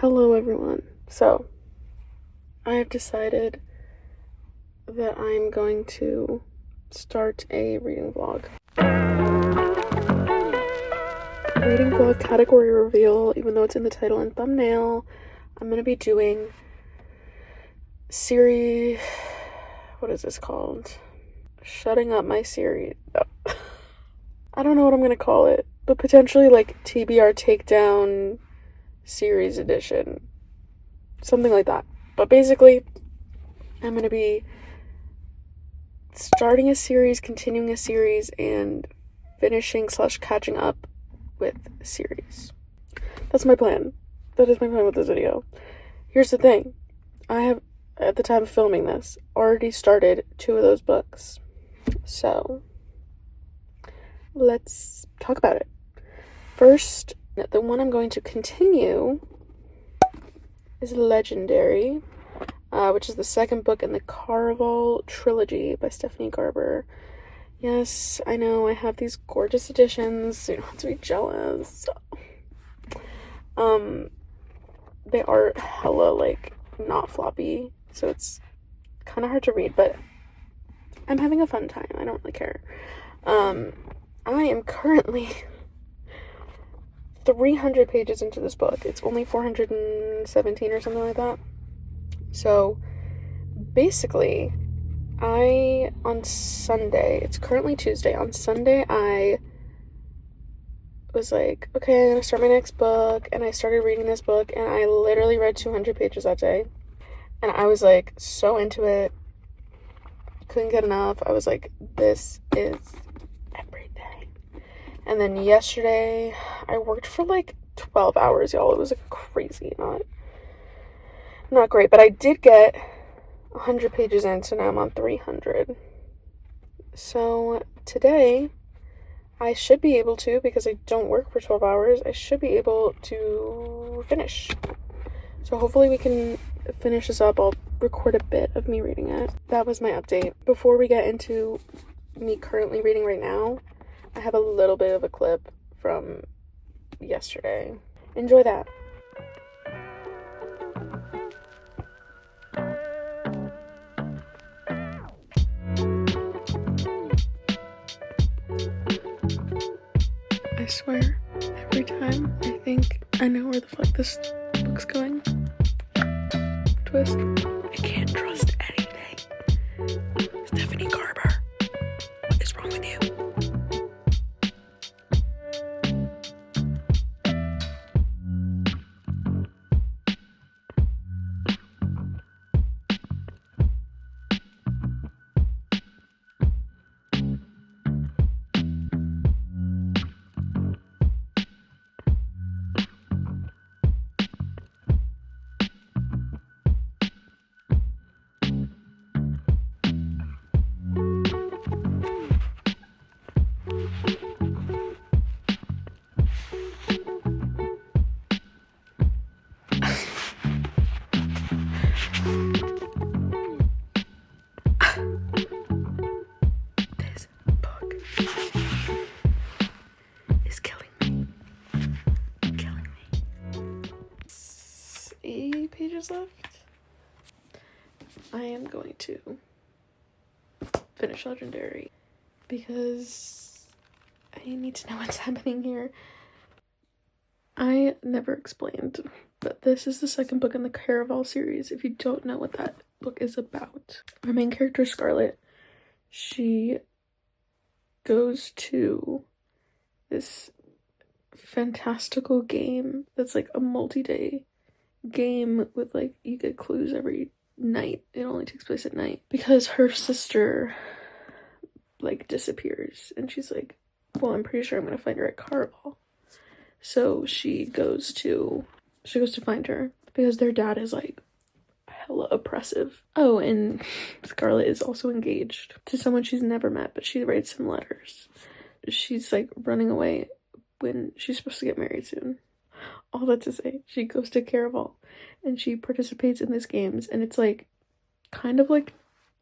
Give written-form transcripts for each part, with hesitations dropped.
Hello everyone. So, I have decided that I'm going to start a reading vlog. Reading vlog category reveal, even though it's in the title and thumbnail. I'm going to be doing series, what is this called? Shutting up my series. Oh. I don't know what I'm going to call it, but potentially like TBR Takedown series edition. Something like that. But basically, I'm going to be starting a series, continuing a series, and finishing / catching up with a series. That's my plan. That is my plan with this video. Here's the thing. I have, at the time of filming this, already started 2 of those books. So, let's talk about it. First, the one I'm going to continue is Legendary, which is the second book in the Caraval trilogy by Stephanie Garber. Yes, I know, I have these gorgeous editions, so you don't have to be jealous. They are hella, like, not floppy, so it's kind of hard to read, but I'm having a fun time. I don't really care. I am currently 300 pages into this book. It's only 417 or something like that. So, basically, on Sunday, it's currently Tuesday, on Sunday, I was like, okay, I'm gonna start my next book, and I started reading this book, and I literally read 200 pages that day, and I was, like, so into it, couldn't get enough. I was like, this is everything. And then yesterday, I worked for, like, 12 hours, y'all. It was, like, crazy, not great, but I did get 100 pages in, so now I'm on 300. So today, I should be able to, because I don't work for 12 hours, I should be able to finish. So hopefully we can finish this up. I'll record a bit of me reading it. That was my update. Before we get into me currently reading right now, I have a little bit of a clip from yesterday. Enjoy that. I swear, every time I think I know where the fuck this book's going, twist, I can't trust anything. Stephanie Garber, what is wrong with you? This book is killing me. Killing me. 80 pages left. I am going to finish Legendary because I need to know what's happening here. I never explained, but this is the second book in the Caraval series. If you don't know what that book is about, our main character, Scarlett, she goes to this fantastical game that's like a multi-day game with, like, you get clues every night. It only takes place at night because her sister, like, disappears, and she's like, well, I'm pretty sure I'm gonna find her at Caraval. So she goes to find her because their dad is, like, hella oppressive. Oh, and Scarlett is also engaged to someone she's never met, but she writes him letters. She's, like, running away when she's supposed to get married soon. All that to say, she goes to Caraval and she participates in these games, and it's, like, kind of like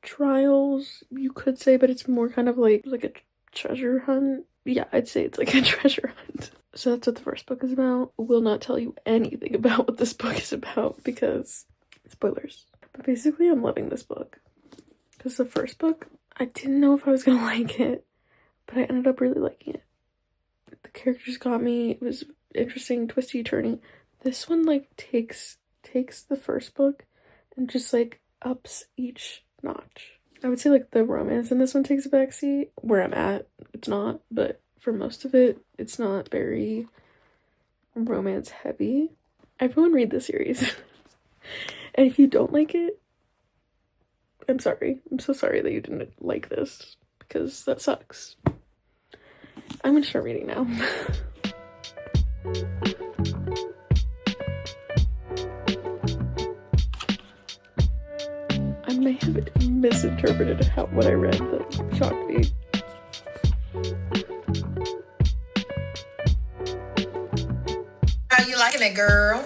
trials, you could say, but it's more kind of like a treasure hunt. Yeah, I'd say it's like a treasure hunt. So that's what the first book is about. Will not tell you anything about what this book is about because spoilers. But basically, I'm loving this book. Because the first book, I didn't know if I was gonna like it, but I ended up really liking it. The characters got me. It was interesting, twisty, turny. This one like takes the first book and just like ups each notch. I would say like the romance in this one takes a backseat. Where I'm at, it's not, but for most of it, it's not very romance heavy. Everyone read the series. And if you don't like it, I'm sorry. I'm so sorry that you didn't like this because that sucks. I'm gonna start reading now. I may have misinterpreted what I read that shocked me. How you liking it, girl?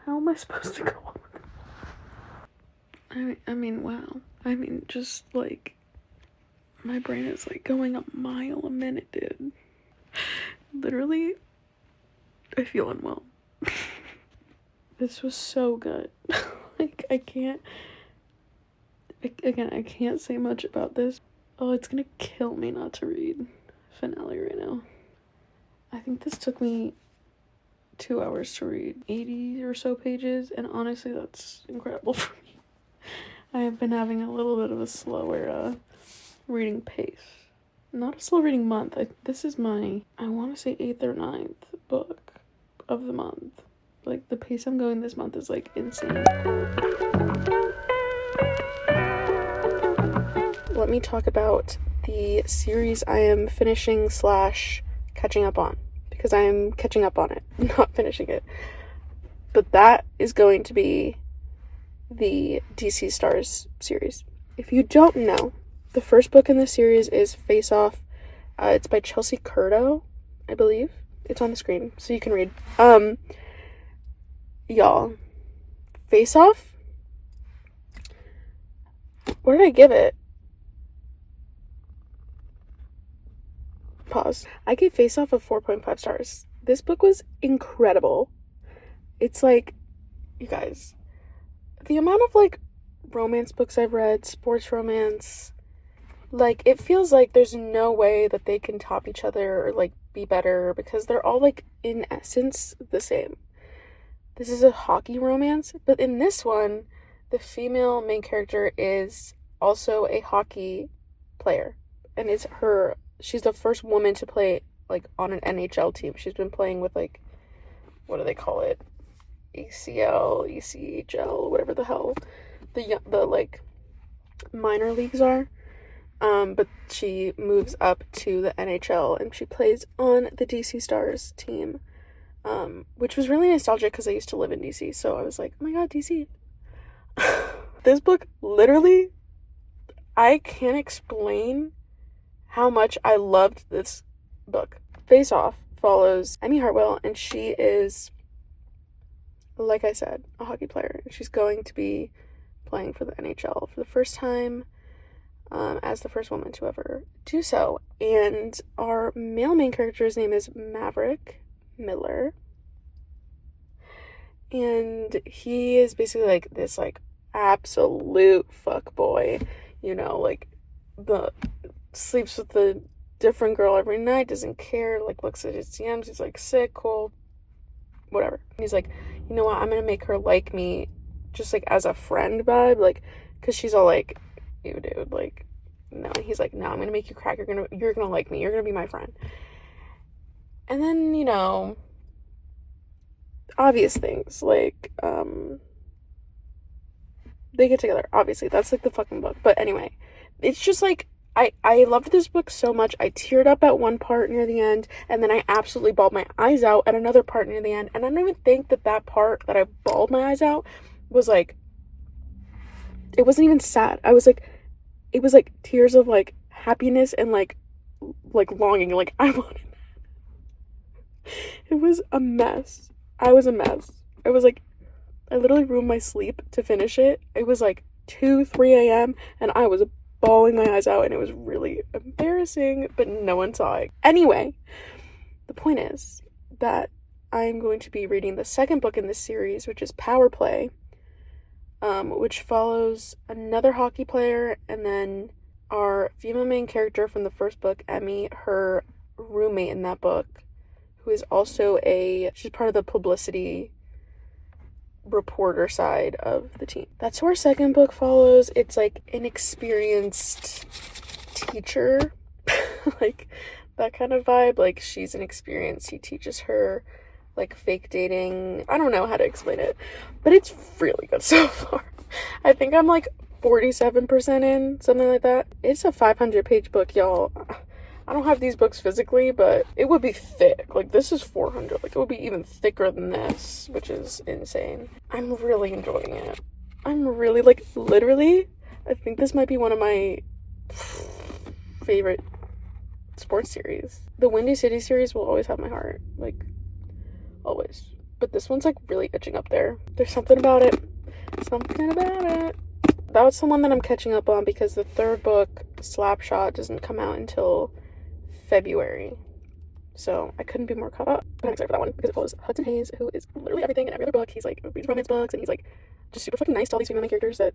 How am I supposed to go on with it? I mean, wow. I mean, just like, my brain is like going a mile a minute, dude. Literally, I feel unwell. This was so good. Like, I can't say much about this. Oh, it's gonna kill me not to read finale right now. I think this took me 2 hours to read 80 or so pages, and honestly, that's incredible for me. I have been having a little bit of a slower reading pace. Not a slow reading month. This is my, I want to say 8th or 9th book of the month. Like, the pace I'm going this month is like insane. Let me talk about the series I am finishing / catching up on, because I am catching up on it, not finishing it. But that is going to be the DC Stars series. If you don't know, the first book in the series is Face Off. It's by Chelsea Curto, I believe. It's on the screen, so you can read. Y'all, Face Off? What did I give it? Pause. I gave Face Off a 4.5 stars. This book was incredible. It's like, you guys, the amount of like romance books I've read, sports romance. Like, it feels like there's no way that they can top each other or, like, be better because they're all, like, in essence the same. This is a hockey romance, but in this one, the female main character is also a hockey player. And she's the first woman to play, like, on an NHL team. She's been playing with, like, what do they call it? ACL, ECHL, whatever the hell the like, minor leagues are. But she moves up to the NHL and she plays on the DC Stars team, which was really nostalgic because I used to live in DC, so I was like, oh my god, DC. This book, literally, I can't explain how much I loved this book. Face Off follows Emmy Hartwell, and she is, like I said, a hockey player. She's going to be playing for the NHL for the first time, as the first woman to ever do so. And our male main character's name is Maverick Miller. And he is basically like this, like, absolute fuckboy, you know, like, the sleeps with the different girl every night, doesn't care, like, looks at his DMs, he's like, sick, cold, whatever. And he's like, you know what, I'm gonna make her like me just, like, as a friend vibe, like, because she's all like, ew, dude, like, no. And he's like, no, I'm gonna make you crack, you're gonna like me, you're gonna be my friend. And then, you know, obvious things, like, they get together, obviously, that's, like, the fucking book. But anyway, it's just, like, I loved this book so much. I teared up at one part near the end, and then I absolutely bawled my eyes out at another part near the end. And I don't even think that part that I bawled my eyes out was, like, it wasn't even sad. It was like tears of, like, happiness and, like longing. Like, I wanted that. It was a mess. I was a mess. I was like, I literally ruined my sleep to finish it. It was like 2-3 a.m. and I was bawling my eyes out, and it was really embarrassing, but no one saw it. Anyway, the point is that I'm going to be reading the second book in this series, which is Power Play, which follows another hockey player, and then our female main character from the first book, Emmy, her roommate in that book, who is also she's part of the publicity reporter side of the team. That's who our second book follows. It's like an experienced teacher, like that kind of vibe. Like, she's an experienced, he teaches her, like, fake dating. I don't know how to explain it, but it's really good so far. I think I'm like 47% in, something like that. It's a 500-page book, y'all. I don't have these books physically, but it would be thick. Like, this is 400. Like, it would be even thicker than this, which is insane. I'm really enjoying it. I'm really, like, literally, I think this might be one of my favorite sports series. The Windy City series will always have my heart. Like, always. But this one's, like, really itching up there. There's something about it. Something about it. That's the one that I'm catching up on because the third book, Slapshot, doesn't come out until February, so I couldn't be more caught up. But I'm excited for that one because it follows Hudson Hayes, who is literally everything in every other book. He's like reads romance books, and he's like just super fucking nice to all these female main characters that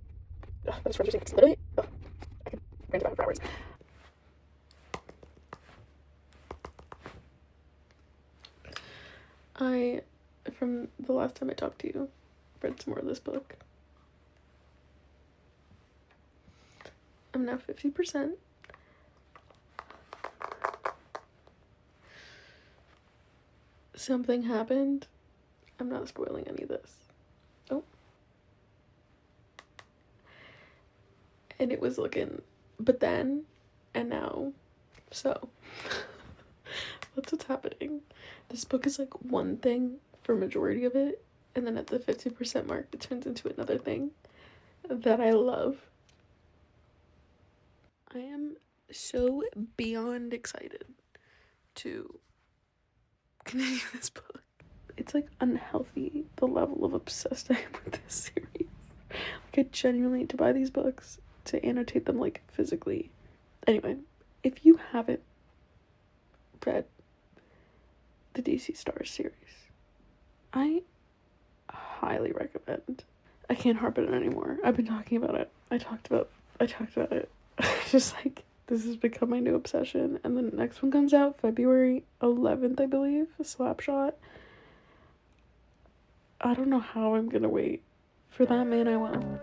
is frustrating. It's literally I could rant about it for hours. I, from the last time I talked to you, read some more of this book. I'm now 50%. Something happened. I'm not spoiling any of this. Oh. And it was looking, but then, and now. So, that's what's happening. This book is like one thing for majority of it, and then at the 50% mark, it turns into another thing that I love. I am so beyond excited to continue this book. It's like unhealthy, the level of obsessed I am with this series. Like, I genuinely need to buy these books to annotate them, like, physically. Anyway, if you haven't read the DC Stars series, I highly recommend. I can't harp on it anymore. I've been talking about it. I talked about it. Just like, this has become my new obsession. And the next one comes out February 11th, I believe, a Slapshot. I don't know how I'm gonna wait. For that man, I will.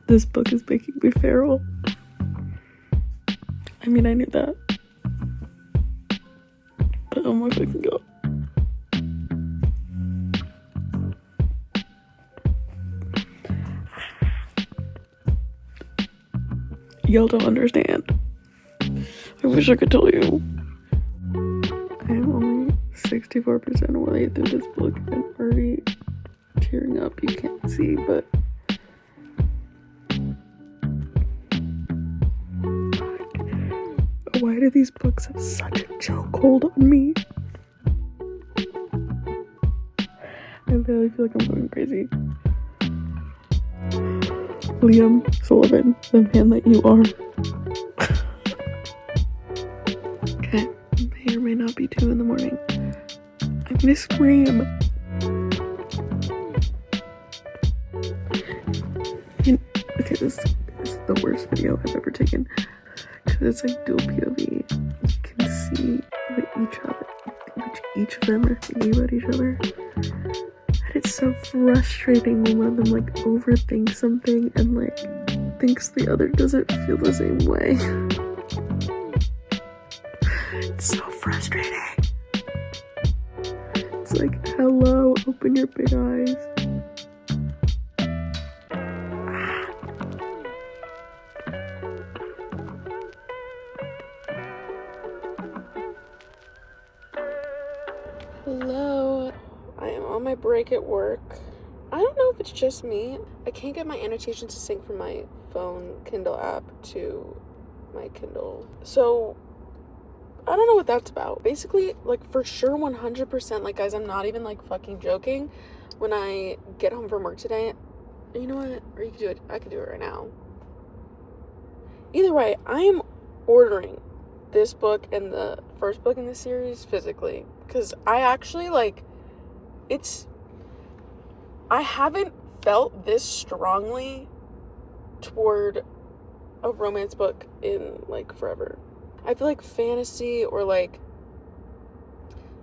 This book is making me feral. I mean, I knew that. But oh my fucking god. Y'all don't understand. I wish I could tell you. I am only 64% of the way through this book and I'm already tearing up. You can't see, but why do these books have such a chokehold on me? I really feel like I'm going crazy. Liam Sullivan, the man that you are. Okay, may or may not be 2 a.m. I'm gonna scream. Okay, this is the worst video I've ever taken. Because it's like dual POV. You can see which each of them are thinking about each other. And it's so frustrating when one of them like overthinks something and like thinks the other doesn't feel the same way. It's so frustrating. It's like, hello, open your big eyes. Hello. I am on my break at work. I don't know if it's just me. I can't get my annotations to sync from my phone Kindle app to my Kindle. So I don't know what that's about. Basically, like, for sure 100%, like, guys, I'm not even like fucking joking. When I get home from work today, you know what? Or you could do it. I could do it right now. Either way, I am ordering this book and the first book in the series physically, because I actually like I haven't felt this strongly toward a romance book in like forever. I feel like fantasy or like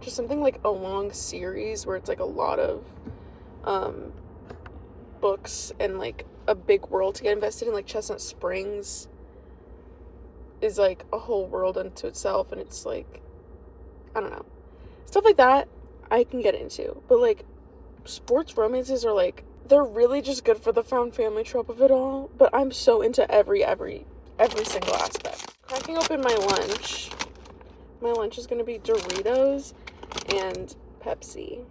just something like a long series where it's like a lot of books and like a big world to get invested in, like Chestnut Springs is like a whole world unto itself, and it's like, I don't know, stuff like that I can get into. But like sports romances are like, they're really just good for the found family trope of it all, but I'm so into every single aspect. Cracking open my lunch is gonna be Doritos and Pepsi.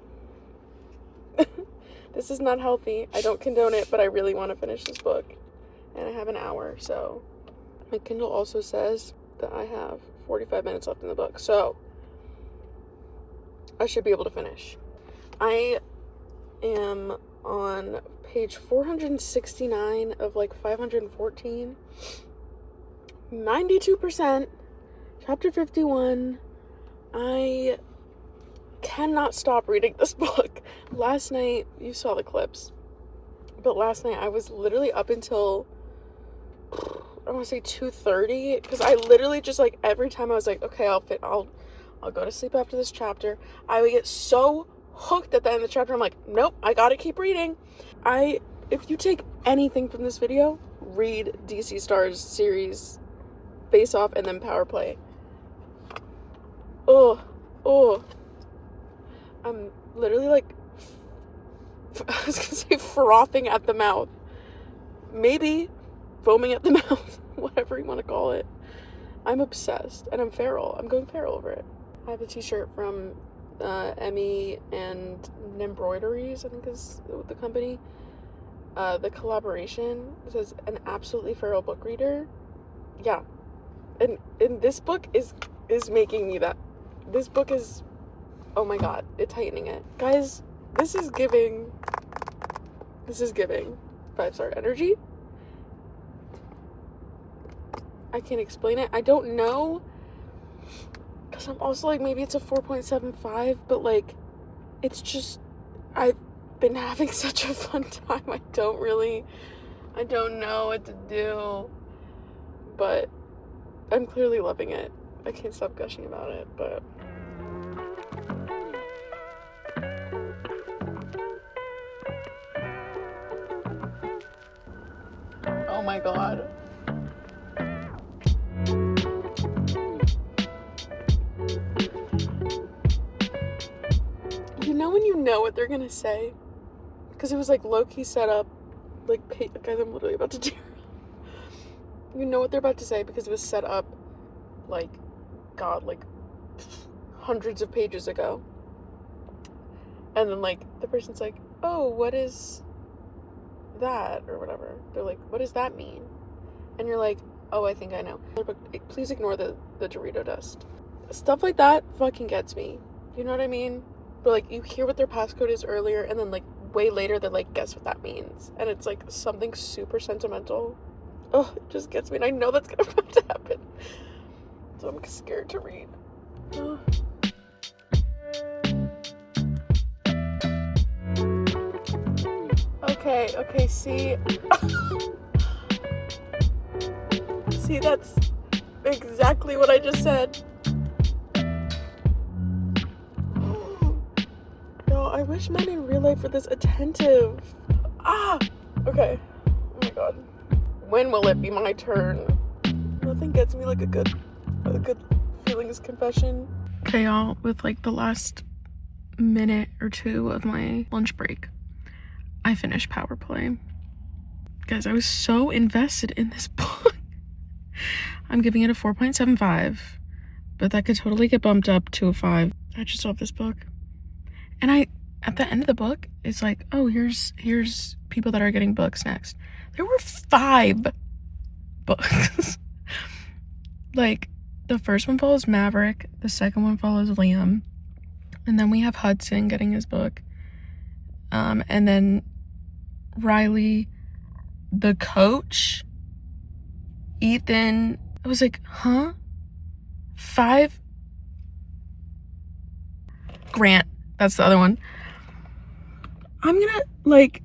This is not healthy. I don't condone it, but I really want to finish this book and I have an hour. So my Kindle also says that I have 45 minutes left in the book, so I should be able to finish. I am on page 469 of like 514. 92%. Chapter 51. I cannot stop reading this book. Last night, you saw the clips, but last night I was literally up until, I want to say 2:30, because I literally just like every time I was like, okay, I'll go to sleep after this chapter, I would get so hooked at the end of the chapter. I'm like, nope, I gotta keep reading. If you take anything from this video, read DC Star's series Face Off and then Power Play. Oh, I'm literally like, I was gonna say frothing at the mouth. Maybe foaming at the mouth, whatever you want to call it. I'm obsessed, and I'm feral. I'm going feral over it. I have a t-shirt from Emmy and Embroideries, I think is the company. The collaboration says an absolutely feral book reader. Yeah, And this book is making me that. This book is, oh my god, it's tightening it. Guys, this is giving 5-star energy. I can't explain it. I don't know, because I'm also like, maybe it's a 4.75, but like, it's just, I've been having such a fun time. I don't know what to do, but I'm clearly loving it. I can't stop gushing about it, but oh my god. You know when you know what they're gonna say? Because it was like low-key set up, like, guys, I'm literally about to do. You know what they're about to say because it was set up, like, god, like, hundreds of pages ago. And then, like, the person's like, oh, what is that? Or whatever. They're like, what does that mean? And you're like, oh, I think I know. Please ignore the Dorito dust. Stuff like that fucking gets me. You know what I mean? But, like, you hear what their passcode is earlier, and then, like, way later, they're like, guess what that means? And it's, like, something super sentimental. Oh, it just gets me, and I know that's gonna have to happen. So I'm scared to read. Oh. Okay, see? See, that's exactly what I just said. No, I wish men in real life were this attentive. Okay. Oh my god. When will it be my turn? Nothing gets me like a good feelings confession. Okay, y'all, with like the last minute or two of my lunch break, I finished Power Play. Guys, I was so invested in this book. I'm giving it a 4.75, but that could totally get bumped up to a 5. I just love this book. And at the end of the book, it's like, oh, here's people that are getting books next. There were 5 books. Like, the first one follows Maverick, the second one follows Liam, and then we have Hudson getting his book, and then Riley, the coach, Ethan. I was like, huh? 5? Grant, that's the other one. I'm gonna, like,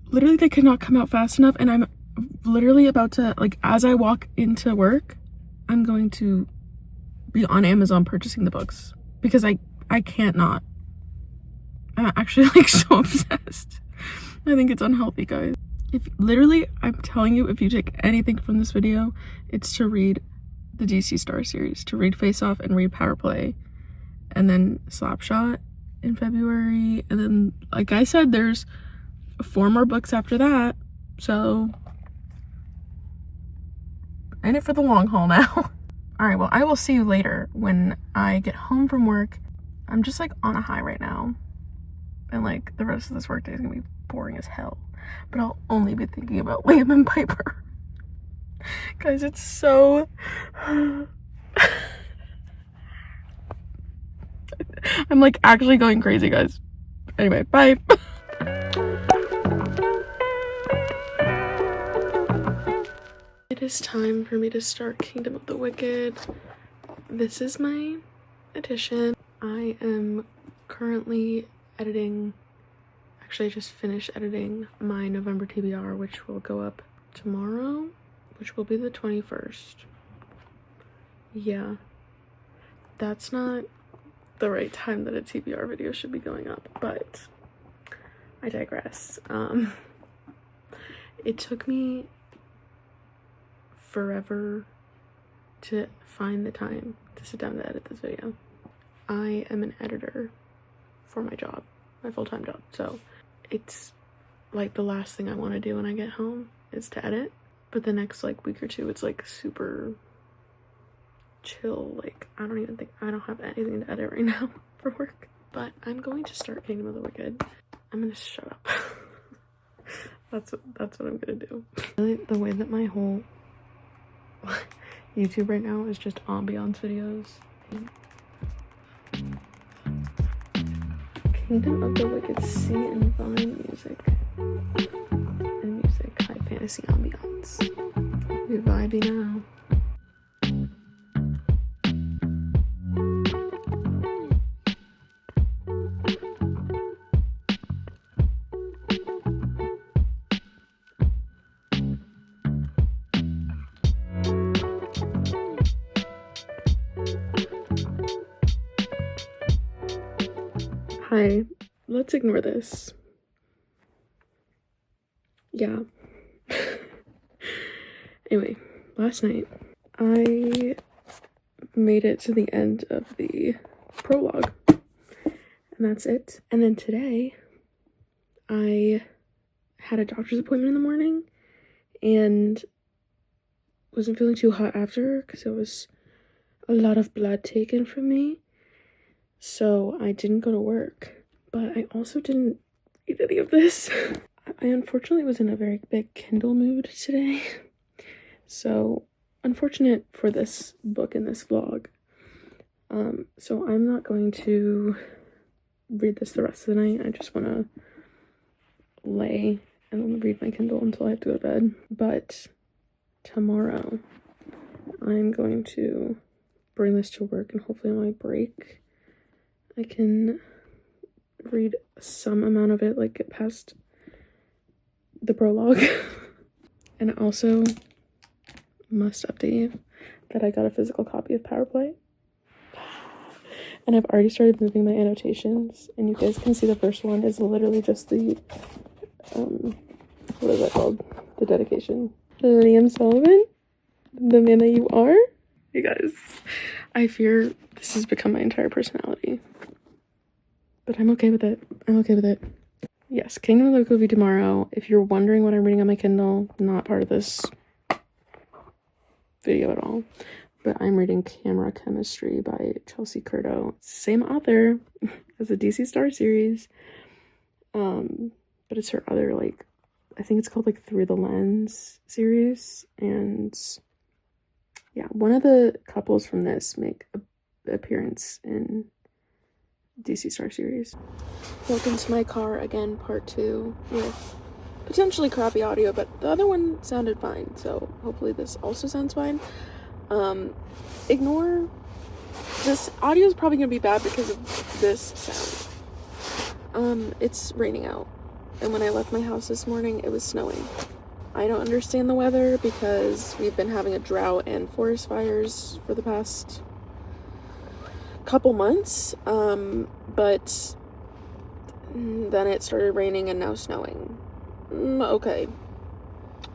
literally they could not come out fast enough, and I'm literally about to, like, as I walk into work, I'm going to be on Amazon purchasing the books, because I can't not. I'm actually, like, so obsessed. I think it's unhealthy, guys. If literally, I'm telling you, if you take anything from this video, it's to read the DC Star series, to read Face Off and read Power Play, and then Slapshot in February, and then, like I said, there's 4 more books after that, so in it for the long haul now. All right, well, I will see you later when I get home from work. I'm just, like, on a high right now, and, like, the rest of this workday is gonna be boring as hell, but I'll only be thinking about Liam and Piper. Guys, it's so I'm, like, actually going crazy, guys. Anyway, bye. It is time for me to start Kingdom of the Wicked. This is my edition. I am currently editing, actually I just finished editing my November TBR, which will go up tomorrow, which will be the 21st. Yeah, that's not the right time that a TBR video should be going up, but I digress. It took me forever to find the time to sit down to edit this video. I am an editor for my job, my full-time job, so it's like the last thing I want to do when I get home is to edit, but the next, like, week or two, it's, like, super chill. Like, I don't have anything to edit right now for work, but I'm going to start Kingdom of the Wicked. I'm gonna shut up. That's what I'm gonna do. Really, the way that my whole YouTube right now is just ambiance videos. Kingdom of the Wicked Sea and Vine music. And music, high fantasy ambiance. You're vibing now. Hi, let's ignore this. Yeah. Anyway, last night I made it to the end of the prologue, and that's it. And then today I had a doctor's appointment in the morning and wasn't feeling too hot after because there was a lot of blood taken from me. So I didn't go to work, but I also didn't read any of this. I unfortunately was in a very big Kindle mood today. So unfortunate for this book and this vlog. So I'm not going to read this the rest of the night. I just want to lay and read my Kindle until I have to go to bed. But tomorrow I'm going to bring this to work, and hopefully on my break I can read some amount of it, like get past the prologue. And I also must update you that I got a physical copy of Power Play. And I've already started moving my annotations, and you guys can see the first one is literally just the, what is that called? The dedication. Liam Sullivan, the man that you are. You guys, I fear this has become my entire personality. But I'm okay with it. I'm okay with it. Yes, Kingdom of the Wicked will be tomorrow. If you're wondering what I'm reading on my Kindle, not part of this video at all. But I'm reading Camera Chemistry by Chelsea Curto. It's the same author as the DC Star series. But it's her other, like, I think it's called, like, Through the Lens series. And yeah, one of the couples from this make an appearance in DC Star series. Welcome to my car again, part 2, with potentially crappy audio, but the other one sounded fine, so hopefully this also sounds fine. Ignore this audio is probably gonna be bad because of this sound. It's raining out, and when I left my house this morning it was snowing. I don't understand the weather because we've been having a drought and forest fires for the past couple months, but then it started raining and now snowing. Okay.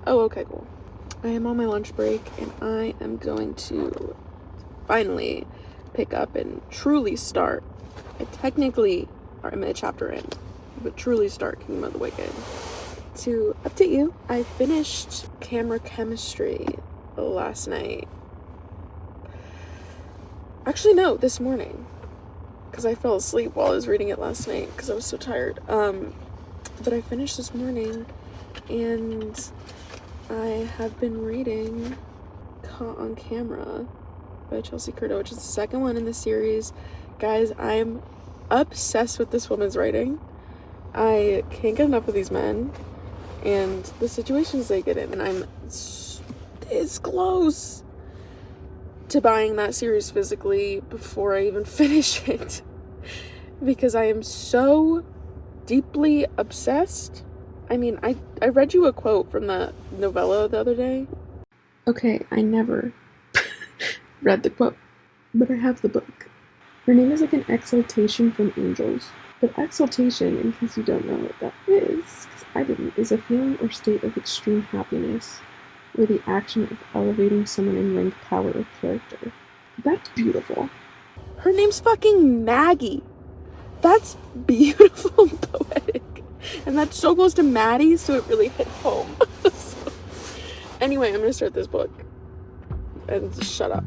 Oh, okay, cool. I am on my lunch break, and I am going to finally pick up and truly start. I technically am a chapter in, but truly start Kingdom of the Wicked. To update you, I finished Camera Chemistry last night. Actually, no, this morning, because I fell asleep while I was reading it last night because I was so tired. But I finished this morning, and I have been reading Caught on Camera by Chelsea Curto, which is the second one in the series. Guys, I'm obsessed with this woman's writing. I can't get enough of these men and the situations they get in, and I'm this close to buying that series physically before I even finish it, because I am so deeply obsessed. I mean, I read you a quote from the novella the other day. Okay, I never read the quote, but I have the book. Her name is like an exaltation from angels. But exaltation, in case you don't know what that is, because I didn't, is a feeling or state of extreme happiness, or the action of elevating someone in rank, power, or character. That's beautiful. Her name's fucking Maggie. That's beautiful and poetic. And that's so close to Maddie, so it really hit home. So, anyway, I'm gonna start this book. And shut up.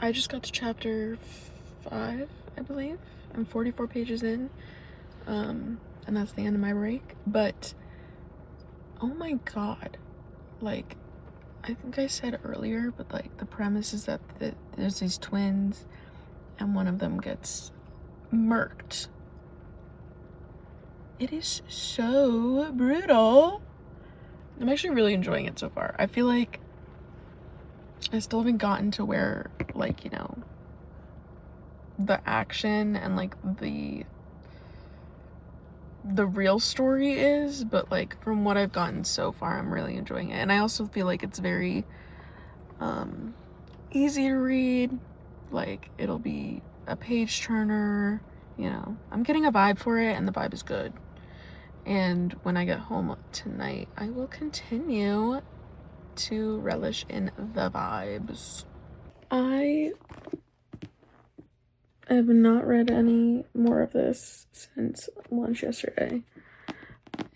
I just got to chapter 5, I believe. I'm 44 pages in, and that's the end of my break. But oh my god, like, I think I said earlier, but like the premise is that there's these twins and one of them gets murked. It is so brutal. I'm actually really enjoying it so far. I feel like I still haven't gotten to where, like, you know, the action and like the real story is, but like from what I've gotten so far, I'm really enjoying it. And I also feel like it's very easy to read. Like, it'll be a page turner, you know. I'm getting a vibe for it, and the vibe is good. And when I get home tonight, I will continue to relish in the vibes. I have not read any more of this since lunch yesterday.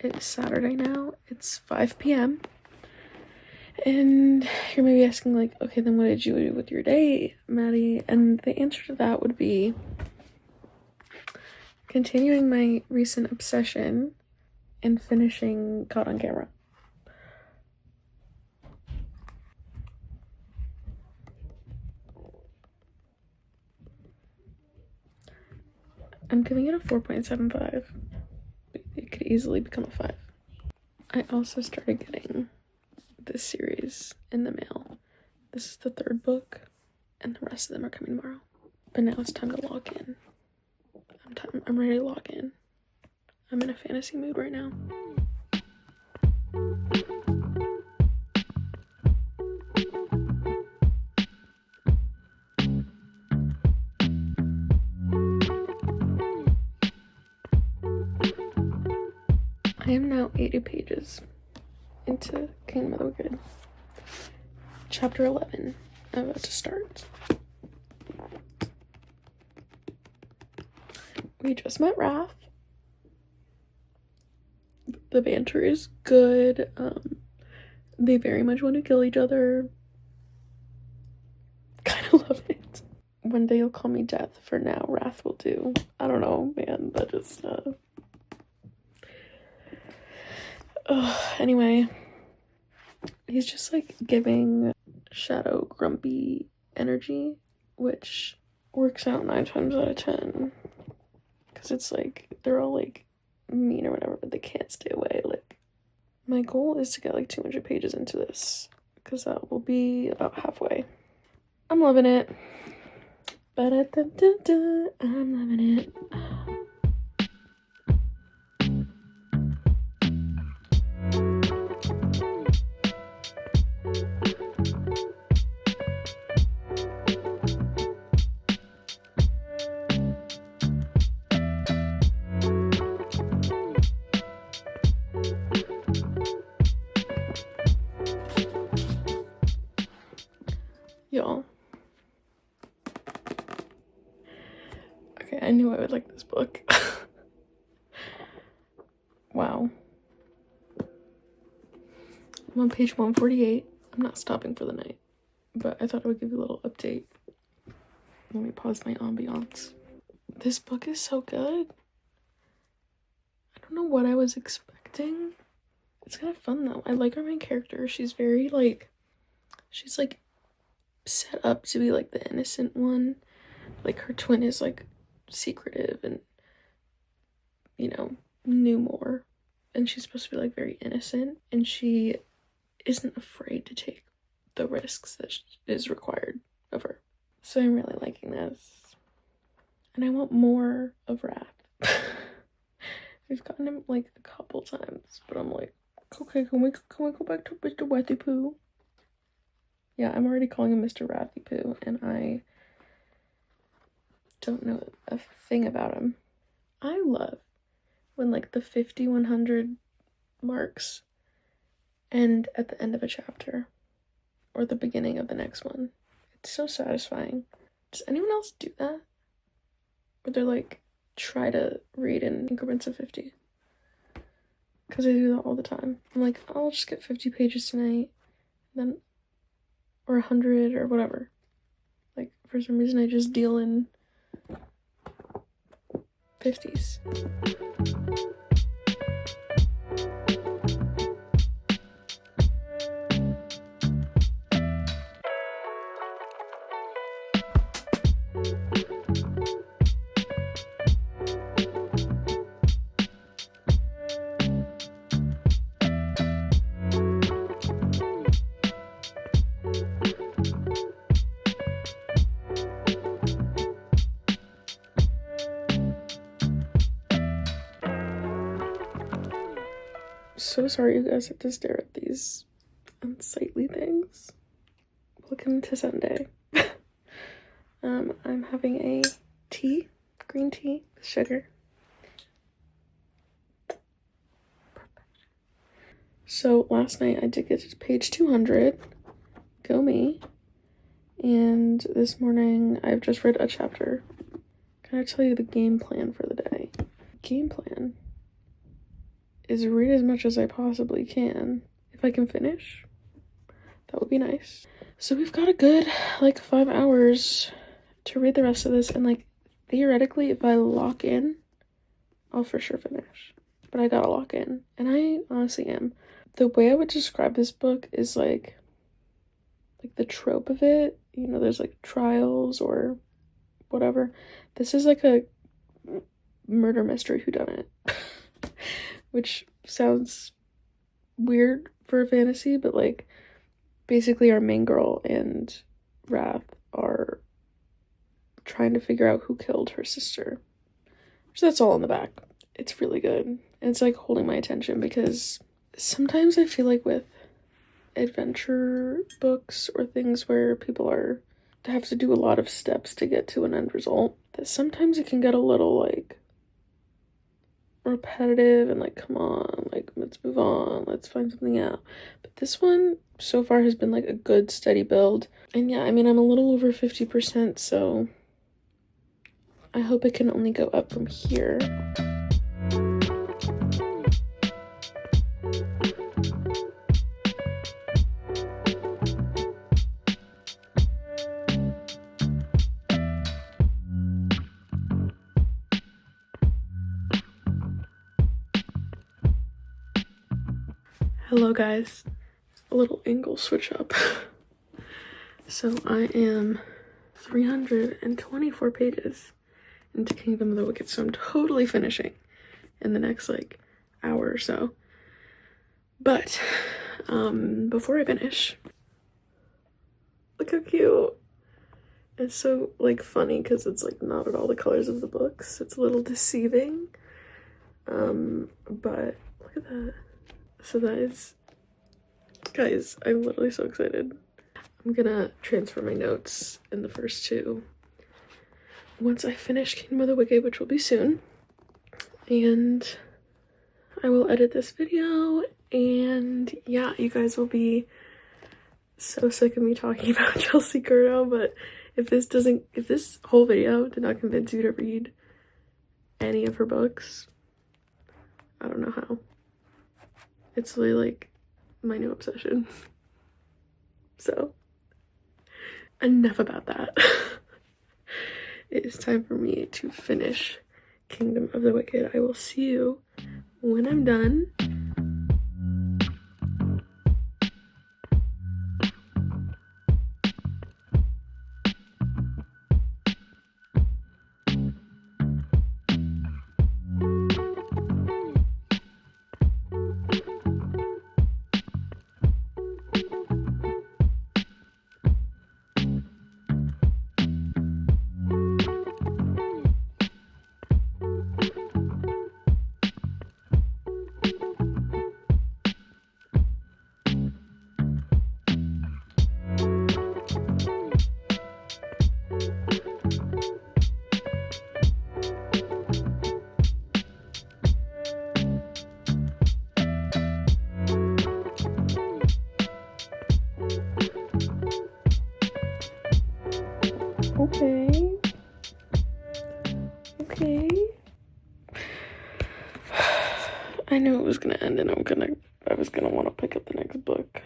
It's Saturday now. It's 5 p.m. And you're maybe asking, like, okay, then what did you do with your day, Maddie? And the answer to that would be continuing my recent obsession and finishing Caught on Camera. I'm giving it a 4.75. It could easily become a 5. I also started getting this series in the mail. This is the 3rd book, and the rest of them are coming tomorrow. But now it's time to log in. I'm ready to log in. I'm in a fantasy mood right now. I am now 80 pages into Kingdom of the Wicked. Chapter 11. I'm about to start. We just met Raph. The banter is good. They very much want to kill each other. Kind of love it. One day you'll call me Death. For now, Wrath will do. I don't know, man. That just, anyway. He's just, like, giving Shadow grumpy energy, which works out 9 times out of 10. Because it's, like, they're all, like, mean or whatever, but they can't stay away. Like, my goal is to get, like, 200 pages into this. Because that will be about halfway. I'm loving it. Ba-da-da-da-da. I'm loving it. Y'all. Okay, I knew I would like this book. Wow. I'm on page 148. I'm not stopping for the night, but I thought I would give you a little update. Let me pause my ambiance. This book is so good. I don't know what I was expecting. It's kind of fun though. I like our main character. She's very like, she's like set up to be like the innocent one. Like her twin is like secretive and, you know, knew more. And she's supposed to be like very innocent, and she isn't afraid to take the risks that is required of her. So I'm really liking this. And I want more of Wrath. We've gotten him like a couple times, but I'm like, okay, can we go back to Mr. Wrathy Poo? Yeah, I'm already calling him Mr. Wrathy Poo, and I don't know a thing about him. I love when like the 50-100 marks end at the end of a chapter or the beginning of the next one. It's so satisfying. Does anyone else do that? Or they're like, try to read in increments of 50? Because I do that all the time. I'm like, I'll just get 50 pages tonight, then, or 100 or whatever. Like, for some reason, I just deal in 50s. So sorry you guys have to stare at these unsightly things. Welcome to Sunday. I'm having a tea, green tea with sugar. So last night I did get to page 200, go me, and this morning I've just read a chapter. Can I tell you the game plan for the day? Game plan is read as much as I possibly can. If I can finish, that would be nice. So we've got a good, 5 hours to read the rest of this, and, theoretically, if I lock in, I'll for sure finish. But I gotta lock in, and I honestly am. The way I would describe this book is, the trope of it, there's, trials or whatever. This is, a murder mystery whodunit. Which sounds weird for a fantasy, but basically our main girl and Wrath are trying to figure out who killed her sister. So that's all in the back. It's really good. And it's holding my attention because sometimes I feel like with adventure books or things where people have to do a lot of steps to get to an end result, that sometimes it can get a little repetitive and come on, let's move on, let's find something out. But this one so far has been a good steady build, and yeah, I mean, I'm a little over 50%, so I hope it can only go up from here. Hello guys, a little angle switch up. So I am 324 pages into Kingdom of the Wicked, so I'm totally finishing in the next hour or so. But before I finish, look how cute. It's so funny because it's not at all the colors of the books. It's a little deceiving. But look at that. So that is, guys, I'm literally so excited. I'm gonna transfer my notes in the first two once I finish Kingdom of the Wicked, which will be soon. And I will edit this video, and yeah, you guys will be so sick of me talking about Chelsea Curnow, but if this whole video did not convince you to read any of her books, I don't know how. It's really my new obsession. So, enough about that. It is time for me to finish Kingdom of the Wicked. I will see you when I'm done. Okay. I knew it was gonna end and I was gonna want to pick up the next book.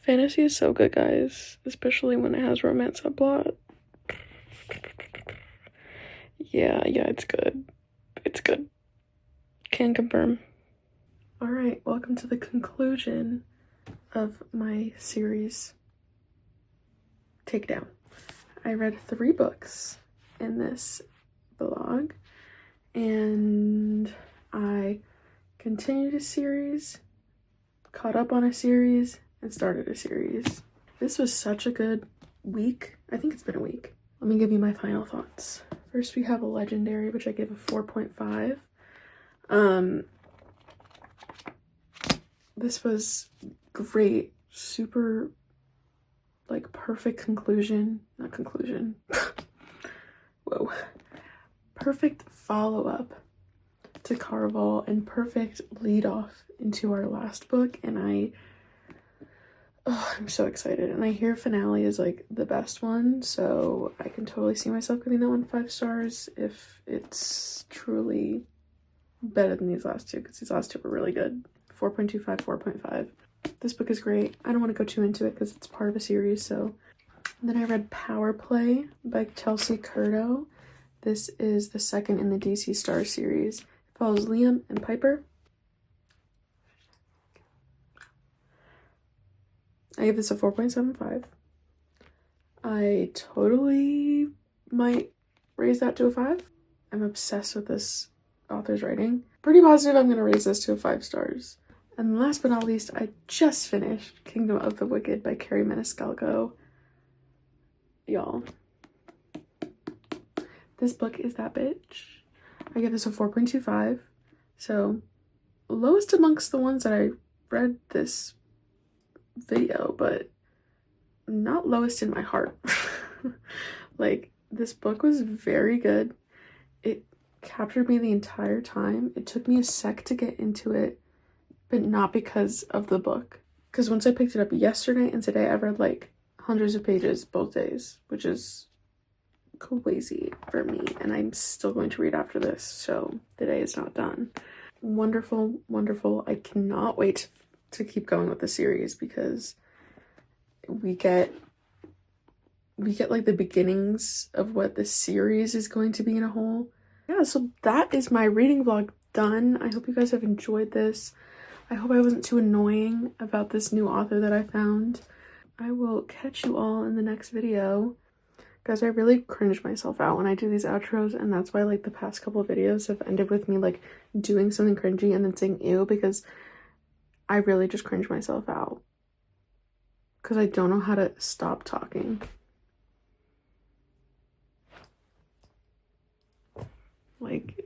Fantasy is so good, guys, especially when it has romance subplot. Yeah, it's good. It's good. Can confirm. Alright, welcome to the conclusion of my series Takedown. I read 3 books in this vlog, and I continued a series, caught up on a series, and started a series. This was such a good week. I think it's been a week. Let me give you my final thoughts. First, we have a Legendary, which I gave a 4.5. This was great. Super, like, perfect conclusion. Not conclusion. Whoa. Perfect follow-up to Caraval and perfect lead-off into our last book, and I'm so excited. And I hear finale is like the best one, so I can totally see myself giving that one 5 stars if it's truly better than these last 2, because these last 2 were really good. 4.25, 4.5. This book is great. I don't want to go too into it because it's part of a series. So then I read Power Play by Chelsea Curto. This is the second in the DC Star series. It follows Liam and Piper. I gave this a 4.75. I totally might raise that to a 5. I'm obsessed with this author's writing. Pretty positive I'm going to raise this to a 5 stars. And last but not least, I just finished Kingdom of the Wicked by Carrie Maniscalco. Y'all, this book is that bitch. I give this a 4.25. So lowest amongst the ones that I read this video, but not lowest in my heart. Like, this book was very good. It captured me the entire time. It took me a sec to get into it, but not because of the book. Because once I picked it up yesterday and today, I've read like hundreds of pages both days, which is crazy for me. And I'm still going to read after this, so the day is not done. Wonderful, wonderful. I cannot wait to keep going with the series, because we get like the beginnings of what the series is going to be in a whole. Yeah, so that is my reading vlog done. I hope you guys have enjoyed this. I hope I wasn't too annoying about this new author that I found. I will catch you all in the next video. Guys, I really cringe myself out when I do these outros, and that's why like the past couple of videos have ended with me like doing something cringy and then saying ew, because I really just cringe myself out because I don't know how to stop talking. Like,